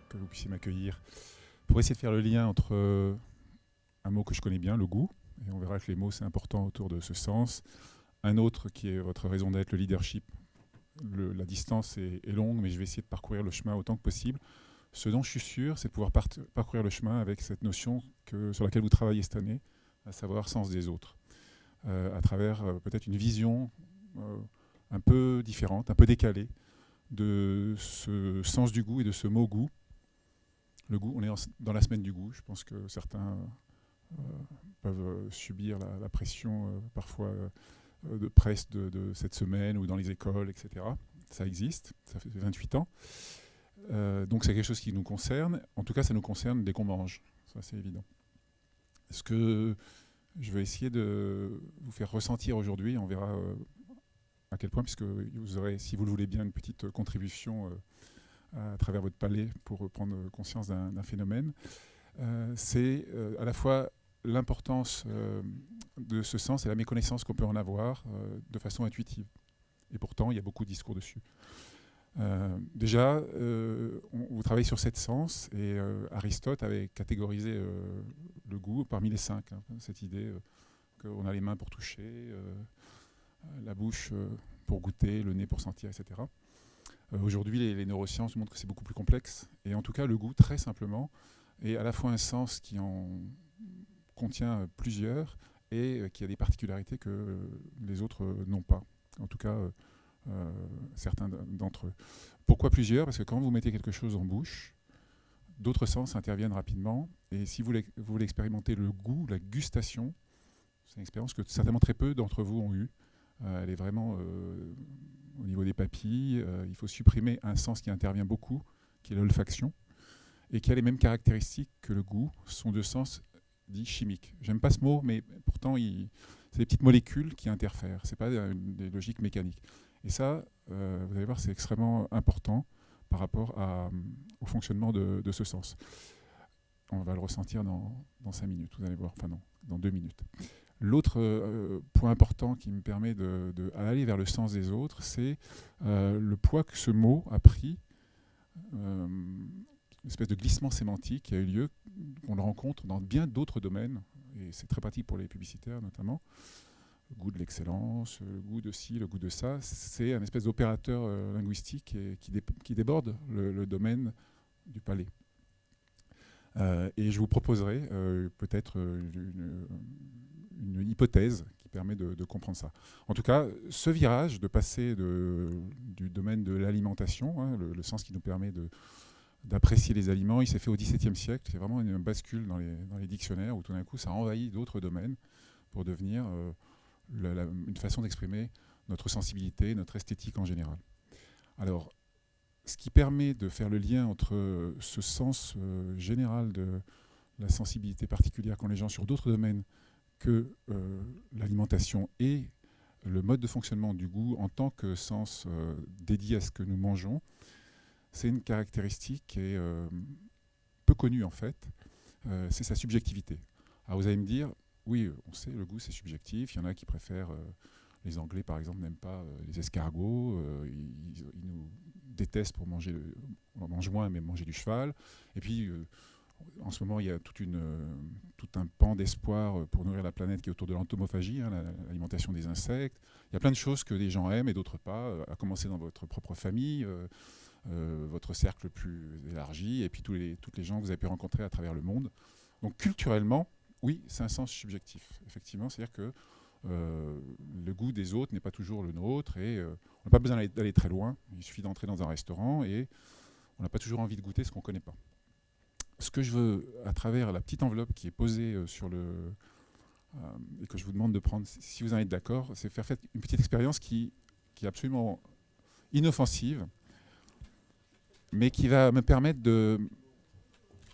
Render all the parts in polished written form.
que vous puissiez m'accueillir pour essayer de faire le lien entre un mot que je connais bien, le goût, et on verra que les mots c'est important autour de ce sens. Un autre qui est votre raison d'être, le leadership. La distance est longue, mais je vais essayer de parcourir le chemin autant que possible. Ce dont je suis sûr, c'est de pouvoir parcourir le chemin avec cette notion sur laquelle vous travaillez cette année, à savoir sens des autres, à travers peut-être une vision un peu différente, un peu décalée de ce sens du goût et de ce mot goût. Le goût, on est dans la semaine du goût. Je pense que certains peuvent subir la pression parfois de presse de cette semaine ou dans les écoles, etc. Ça existe, ça fait 28 ans. Donc c'est quelque chose qui nous concerne. En tout cas, ça nous concerne dès qu'on mange. Ça, c'est évident. Ce que je vais essayer de vous faire ressentir aujourd'hui, on verra à quel point, puisque vous aurez, si vous le voulez bien, une petite contribution à travers votre palais pour prendre conscience d'un phénomène. C'est à la fois l'importance de ce sens et la méconnaissance qu'on peut en avoir de façon intuitive. Et pourtant, il y a beaucoup de discours dessus. Déjà, vous travaillez sur 7 sens et Aristote avait catégorisé le goût parmi les 5. Hein, cette idée qu'on a les mains pour toucher, la bouche pour goûter, le nez pour sentir, etc. Aujourd'hui, les neurosciences montrent que c'est beaucoup plus complexe. Et en tout cas, le goût, très simplement, est à la fois un sens qui en contient plusieurs et qui a des particularités que les autres n'ont pas. En tout cas, certains d'entre eux. Pourquoi plusieurs? Parce que quand vous mettez quelque chose en bouche, d'autres sens interviennent rapidement. Et si vous voulez expérimenter le goût, la gustation, c'est une expérience que certainement très peu d'entre vous ont eue. Elle est vraiment au niveau des papilles. Il faut supprimer un sens qui intervient beaucoup, qui est l'olfaction, et qui a les mêmes caractéristiques que le goût. Ce sont 2 sens dits chimiques. J'aime pas ce mot, mais pourtant, c'est des petites molécules qui interfèrent. Ce n'est pas des logiques mécaniques. Et ça, vous allez voir, c'est extrêmement important par rapport au fonctionnement de ce sens. On va le ressentir dans 5 minutes, vous allez voir, enfin non, dans 2 minutes. L'autre point important qui me permet d'aller vers le sens des autres, c'est le poids que ce mot a pris, une espèce de glissement sémantique qui a eu lieu, on le rencontre dans bien d'autres domaines, et c'est très pratique pour les publicitaires notamment. Le goût de l'excellence, le goût de ci, le goût de ça, c'est un espèce d'opérateur linguistique qui déborde le domaine du palais. Et je vous proposerai peut-être une hypothèse qui permet de comprendre ça. En tout cas, ce virage de passer du domaine de l'alimentation, hein, le sens qui nous permet d'apprécier les aliments, il s'est fait au XVIIe siècle. C'est vraiment une bascule dans les dictionnaires où tout d'un coup ça envahit d'autres domaines pour devenir une façon d'exprimer notre sensibilité, notre esthétique en général. Alors, ce qui permet de faire le lien entre ce sens général de la sensibilité particulière qu'ont les gens sur d'autres domaines que l'alimentation et le mode de fonctionnement du goût en tant que sens dédié à ce que nous mangeons, c'est une caractéristique qui est peu connue en fait, c'est sa subjectivité. Alors vous allez me dire, oui, on sait, le goût c'est subjectif, il y en a qui préfèrent, les Anglais par exemple n'aiment pas les escargots, ils nous détestent pour manger, on en mange moins mais manger du cheval, et puis en ce moment il y a tout un pan d'espoir pour nourrir la planète qui est autour de l'entomophagie, hein, l'alimentation des insectes, il y a plein de choses que des gens aiment et d'autres pas, à commencer dans votre propre famille, votre cercle plus élargi, et puis toutes les gens que vous avez pu rencontrer à travers le monde. Donc culturellement, oui, c'est un sens subjectif, effectivement, c'est-à-dire que le goût des autres n'est pas toujours le nôtre, et on n'a pas besoin d'aller très loin, il suffit d'entrer dans un restaurant, et on n'a pas toujours envie de goûter ce qu'on ne connaît pas. Ce que je veux, à travers la petite enveloppe qui est posée et que je vous demande de prendre, si vous en êtes d'accord, c'est faire une petite expérience qui est absolument inoffensive, mais qui va me permettre de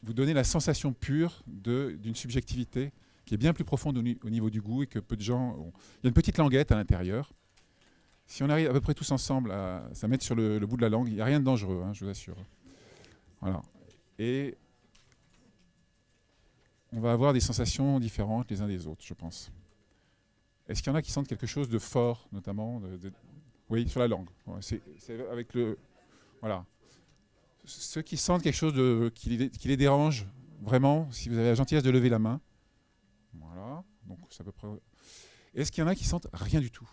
vous donner la sensation pure d'une subjectivité qui est bien plus profonde au niveau du goût et que peu de gens ont. Il y a une petite languette à l'intérieur. Si on arrive à peu près tous ensemble à ça mettre sur le bout de la langue, il n'y a rien de dangereux, hein, je vous assure. Voilà. Et on va avoir des sensations différentes les uns des autres, je pense. Est-ce qu'il y en a qui sentent quelque chose de fort, notamment Oui, sur la langue. Ouais, c'est avec le... Voilà. ceux qui sentent quelque chose qui les dérange, vraiment, si vous avez la gentillesse de lever la main. Voilà. Donc, c'est à peu près. Est-ce qu'il y en a qui sentent rien du tout?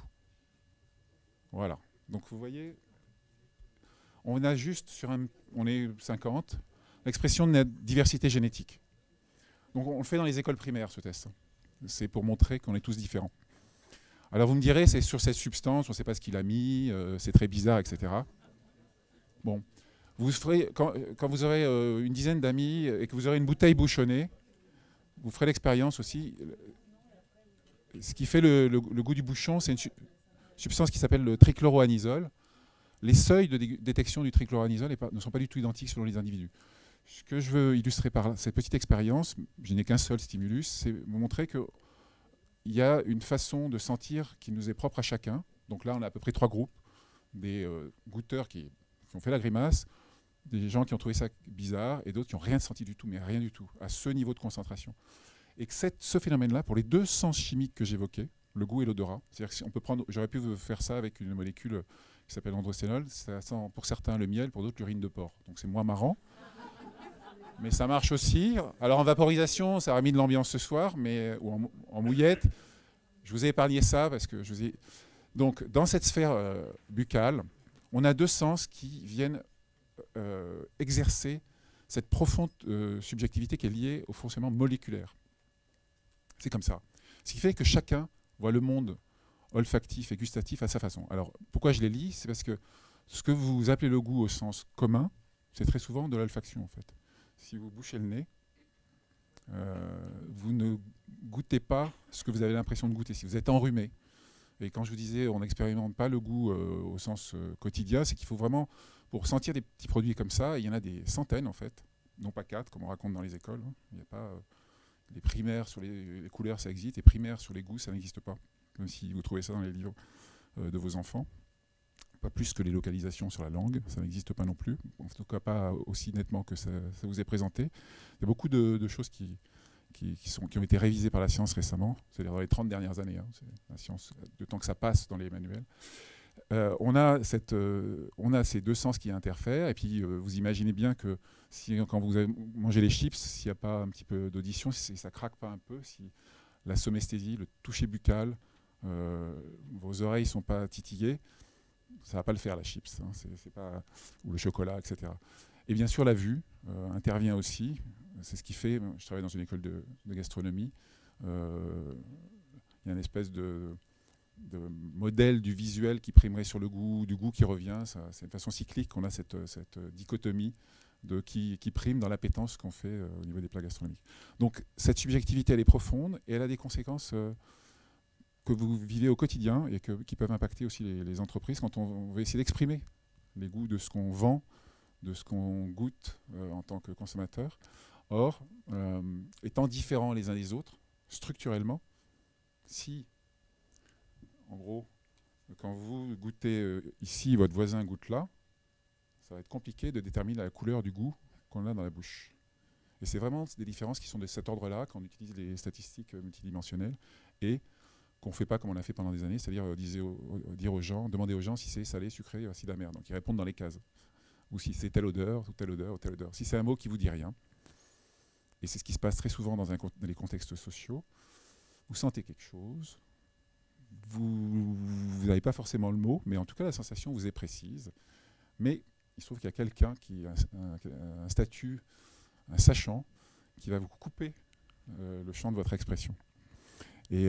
Voilà. Donc, vous voyez, on a juste on est 50, l'expression de la diversité génétique. Donc, on le fait dans les écoles primaires, ce test. C'est pour montrer qu'on est tous différents. Alors, vous me direz, c'est sur cette substance, on ne sait pas ce qu'il a mis, c'est très bizarre, etc. Bon. Vous ferez, quand vous aurez une dizaine d'amis et que vous aurez une bouteille bouchonnée, vous ferez l'expérience aussi. Ce qui fait le goût du bouchon, c'est une substance qui s'appelle le trichloroanisole. Les seuils de détection du trichloroanisole ne sont pas du tout identiques selon les individus. Ce que je veux illustrer par cette petite expérience, je n'ai qu'un seul stimulus, c'est vous montrer qu'il y a une façon de sentir qui nous est propre à chacun. Donc là, on a à peu près 3 groupes. Des goûteurs qui ont fait la grimace, des gens qui ont trouvé ça bizarre et d'autres qui n'ont rien senti du tout, mais rien du tout, à ce niveau de concentration. Et que ce phénomène-là, pour les 2 sens chimiques que j'évoquais, le goût et l'odorat, c'est-à-dire que si on peut prendre, j'aurais pu faire ça avec une molécule qui s'appelle androcénol, ça sent pour certains le miel, pour d'autres l'urine de porc. Donc c'est moins marrant, mais ça marche aussi. Alors en vaporisation, ça a mis de l'ambiance ce soir, mais, ou en mouillette. Je vous ai épargné ça parce que je vous ai... Donc dans cette sphère buccale, on a 2 sens qui viennent exercer cette profonde subjectivité qui est liée au fonctionnement moléculaire. C'est comme ça. Ce qui fait que chacun voit le monde olfactif et gustatif à sa façon. Alors, pourquoi je les lis? C'est parce que ce que vous appelez le goût au sens commun, c'est très souvent de l'olfaction, en fait. Si vous bouchez le nez, vous ne goûtez pas ce que vous avez l'impression de goûter. Si vous êtes enrhumé, et quand je vous disais on n'expérimente pas le goût au sens quotidien, c'est qu'il faut vraiment, pour sentir des petits produits comme ça, il y en a des centaines, en fait, non pas 4, comme on raconte dans les écoles. Hein. Il n'y a pas... les primaires sur les couleurs, ça existe. Les primaires sur les goûts, ça n'existe pas. Même si vous trouvez ça dans les livres de vos enfants. Pas plus que les localisations sur la langue, ça n'existe pas non plus. En tout cas, pas aussi nettement que ça vous est présenté. Il y a beaucoup de choses qui ont été révisées par la science récemment, c'est-à-dire dans les 30 dernières années. Hein. C'est la science, de temps que ça passe dans les manuels. On a ces 2 sens qui interfèrent, et puis vous imaginez bien que quand vous mangez les chips, s'il n'y a pas un petit peu d'audition, si ça ne craque pas un peu, si la somesthésie, le toucher buccal, vos oreilles ne sont pas titillées, ça ne va pas le faire, la chips, hein, c'est pas, ou le chocolat, etc. Et bien sûr, la vue intervient aussi. C'est ce qui fait, je travaille dans une école de gastronomie, il y a une espèce de modèle du visuel qui primerait sur le goût, du goût qui revient. C'est une façon cyclique qu'on a cette dichotomie qui prime dans l'appétence qu'on fait au niveau des plats gastronomiques. Donc cette subjectivité, elle est profonde et elle a des conséquences que vous vivez au quotidien et qui peuvent impacter aussi les entreprises quand on veut essayer d'exprimer les goûts de ce qu'on vend, de ce qu'on goûte en tant que consommateur. Or, étant différents les uns des autres, structurellement, si en gros, quand vous goûtez ici, votre voisin goûte là, ça va être compliqué de déterminer la couleur du goût qu'on a dans la bouche. Et c'est vraiment des différences qui sont de cet ordre-là quand on utilise les statistiques multidimensionnelles et qu'on ne fait pas comme on l'a fait pendant des années, c'est-à-dire demander aux gens si c'est salé, sucré, acide, amer. Donc ils répondent dans les cases. Ou si c'est telle odeur, ou telle odeur, ou telle odeur. Si c'est un mot qui ne vous dit rien, et c'est ce qui se passe très souvent dans les contextes sociaux, vous sentez quelque chose, vous n'avez pas forcément le mot, mais en tout cas la sensation vous est précise. Mais il se trouve qu'il y a quelqu'un qui a un statut, un sachant, qui va vous couper le champ de votre expression. Et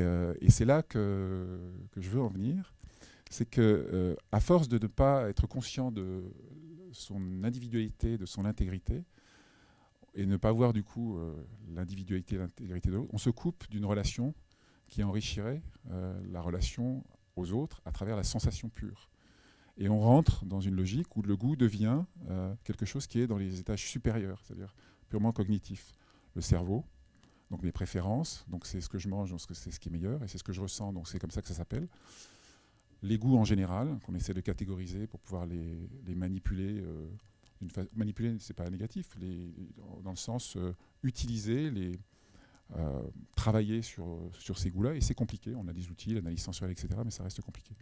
c'est là que je veux en venir. C'est que, à force de ne pas être conscient de son individualité, de son intégrité, et ne pas voir du coup l'individualité et l'intégrité de l'autre, on se coupe d'une relation qui enrichirait la relation aux autres à travers la sensation pure. Et on rentre dans une logique où le goût devient quelque chose qui est dans les étages supérieurs, c'est-à-dire purement cognitif. Le cerveau, donc mes préférences, donc c'est ce que je mange, donc c'est ce qui est meilleur, et c'est ce que je ressens, donc c'est comme ça que ça s'appelle. Les goûts en général, qu'on essaie de catégoriser pour pouvoir les manipuler. Manipuler, c'est pas négatif, dans le sens utiliser, travailler sur ces goûts-là, et c'est compliqué. On a des outils, l'analyse sensorielle, etc., mais ça reste compliqué.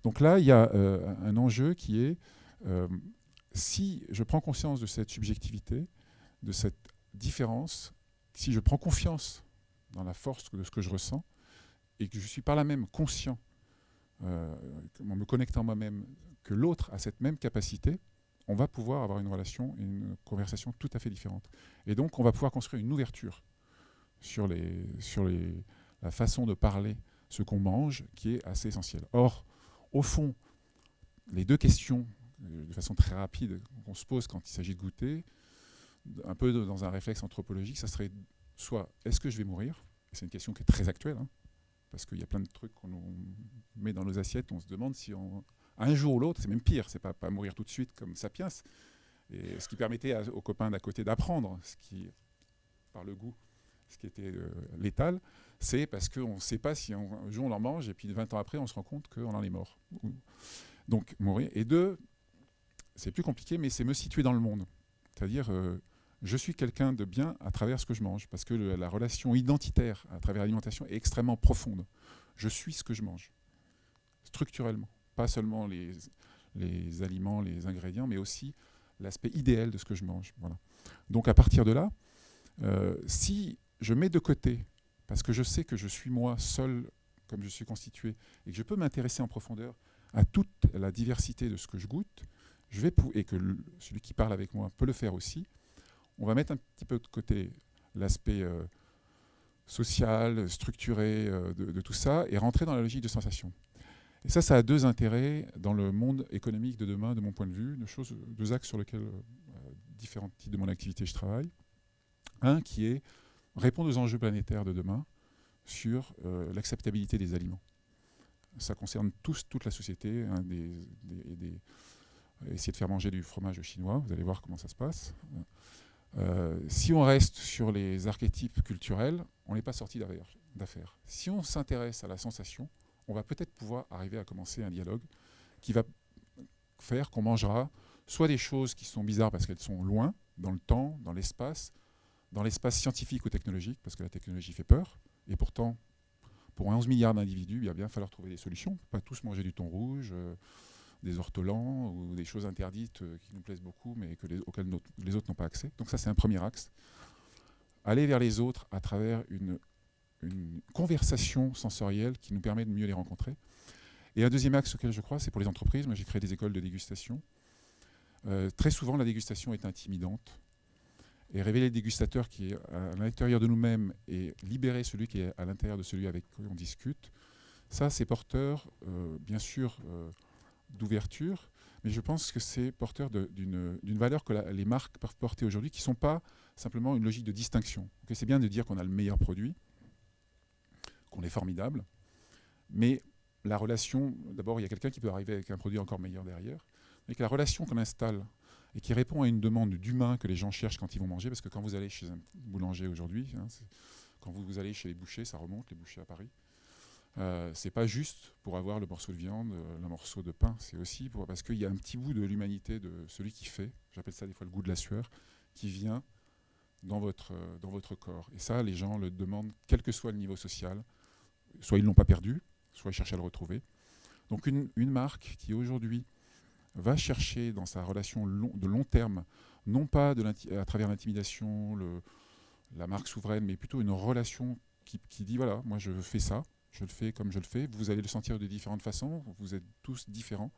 Donc là, il y a un enjeu qui est si je prends conscience de cette subjectivité, de cette différence, si je prends confiance dans la force de ce que je ressens, et que je suis par là même conscient, en me connectant moi-même, que l'autre a cette même capacité, on va pouvoir avoir une relation et une conversation tout à fait différente. Et donc, on va pouvoir construire une ouverture sur la façon de parler ce qu'on mange, qui est assez essentielle. Or, au fond, les deux questions, de façon très rapide, qu'on se pose quand il s'agit de goûter, un peu dans un réflexe anthropologique, ça serait soit est-ce que je vais mourir? C'est une question qui est très actuelle, hein, parce qu'il y a plein de trucs qu'on met dans nos assiettes, on se demande si un jour ou l'autre, c'est même pire, c'est pas mourir tout de suite comme Sapiens, et ce qui permettait aux copains d'à côté d'apprendre, ce qui, par le goût, ce qui était létal, c'est parce qu'on ne sait pas si un jour on en mange, et puis 20 ans après, on se rend compte qu'on en est mort. Donc, mourir. Et deux, c'est plus compliqué, mais c'est me situer dans le monde. C'est-à-dire, je suis quelqu'un de bien à travers ce que je mange, parce que la relation identitaire à travers l'alimentation est extrêmement profonde. Je suis ce que je mange, structurellement. Pas seulement les aliments, les ingrédients, mais aussi l'aspect idéal de ce que je mange. Voilà. Donc à partir de là, si je mets de côté, parce que je sais que je suis moi seul, comme je suis constitué, et que je peux m'intéresser en profondeur à toute la diversité de ce que je goûte, et que celui qui parle avec moi peut le faire aussi, on va mettre un petit peu de côté l'aspect social, structuré de tout ça, et rentrer dans la logique de sensation. Et ça a deux intérêts dans le monde économique de demain, de mon point de vue, deux axes sur lesquels différents types de mon activité je travaille. Un qui est répondre aux enjeux planétaires de demain sur l'acceptabilité des aliments. Ça concerne toute la société, hein, essayer de faire manger du fromage chinois, vous allez voir comment ça se passe. Si on reste sur les archétypes culturels, on n'est pas sorti d'affaire. Si on s'intéresse à la sensation, on va peut-être pouvoir arriver à commencer un dialogue qui va faire qu'on mangera soit des choses qui sont bizarres parce qu'elles sont loin, dans le temps, dans l'espace scientifique ou technologique, parce que la technologie fait peur, et pourtant, pour 11 milliards d'individus, il va bien falloir trouver des solutions. On ne peut pas tous manger du thon rouge, des ortolans ou des choses interdites qui nous plaisent beaucoup, mais auxquelles les autres n'ont pas accès. Donc ça, c'est un premier axe. Aller vers les autres à travers une conversation sensorielle qui nous permet de mieux les rencontrer. Et un deuxième axe auquel je crois, c'est pour les entreprises. Moi, j'ai créé des écoles de dégustation. Très souvent, la dégustation est intimidante. Et révéler le dégustateur qui est à l'intérieur de nous-mêmes et libérer celui qui est à l'intérieur de celui avec qui on discute, ça, c'est porteur, bien sûr, d'ouverture, mais je pense que c'est porteur d'une valeur que les marques peuvent porter aujourd'hui, qui ne sont pas simplement une logique de distinction. Okay, c'est bien de dire qu'on a le meilleur produit, qu'on est formidable, mais la relation, d'abord, il y a quelqu'un qui peut arriver avec un produit encore meilleur derrière, mais que la relation qu'on installe et qui répond à une demande d'humain que les gens cherchent quand ils vont manger, parce que quand vous allez chez un boulanger aujourd'hui, hein, quand vous allez chez les bouchers, ça remonte, les bouchers à Paris, c'est pas juste pour avoir le morceau de viande, le morceau de pain, c'est aussi parce qu'il y a un petit bout de l'humanité de celui qui fait, j'appelle ça des fois le goût de la sueur, qui vient dans votre corps. Et ça, les gens le demandent, quel que soit le niveau social, soit ils ne l'ont pas perdu, soit ils cherchent à le retrouver. Donc une marque qui aujourd'hui va chercher dans sa relation de long terme, non pas à travers l'intimidation, la marque souveraine, mais plutôt une relation qui dit, voilà, moi je fais ça, je le fais comme je le fais, vous allez le sentir de différentes façons, vous êtes tous différents.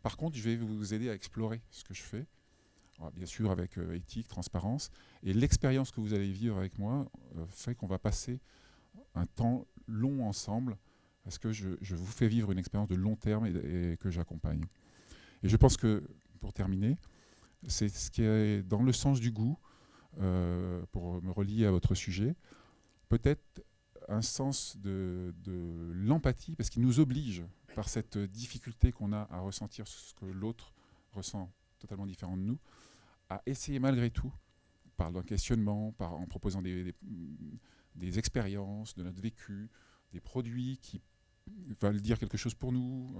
Par contre, je vais vous aider à explorer ce que je fais, alors, bien sûr avec éthique, transparence, et l'expérience que vous allez vivre avec moi fait qu'on va passer un temps long ensemble, parce que je vous fais vivre une expérience de long terme et que j'accompagne. Et je pense que, pour terminer, c'est ce qui est dans le sens du goût, pour me relier à votre sujet, peut-être un sens de l'empathie, parce qu'il nous oblige, par cette difficulté qu'on a à ressentir ce que l'autre ressent totalement différent de nous, à essayer malgré tout, par un questionnement, en proposant des expériences de notre vécu, des produits qui veulent dire quelque chose pour nous,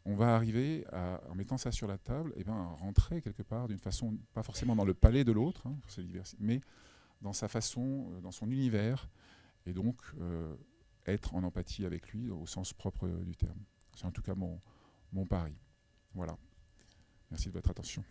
on va arriver, en mettant ça sur la table, à rentrer quelque part d'une façon, pas forcément dans le palais de l'autre, hein, mais dans sa façon, dans son univers, et donc être en empathie avec lui au sens propre du terme. C'est en tout cas mon pari. Voilà. Merci de votre attention.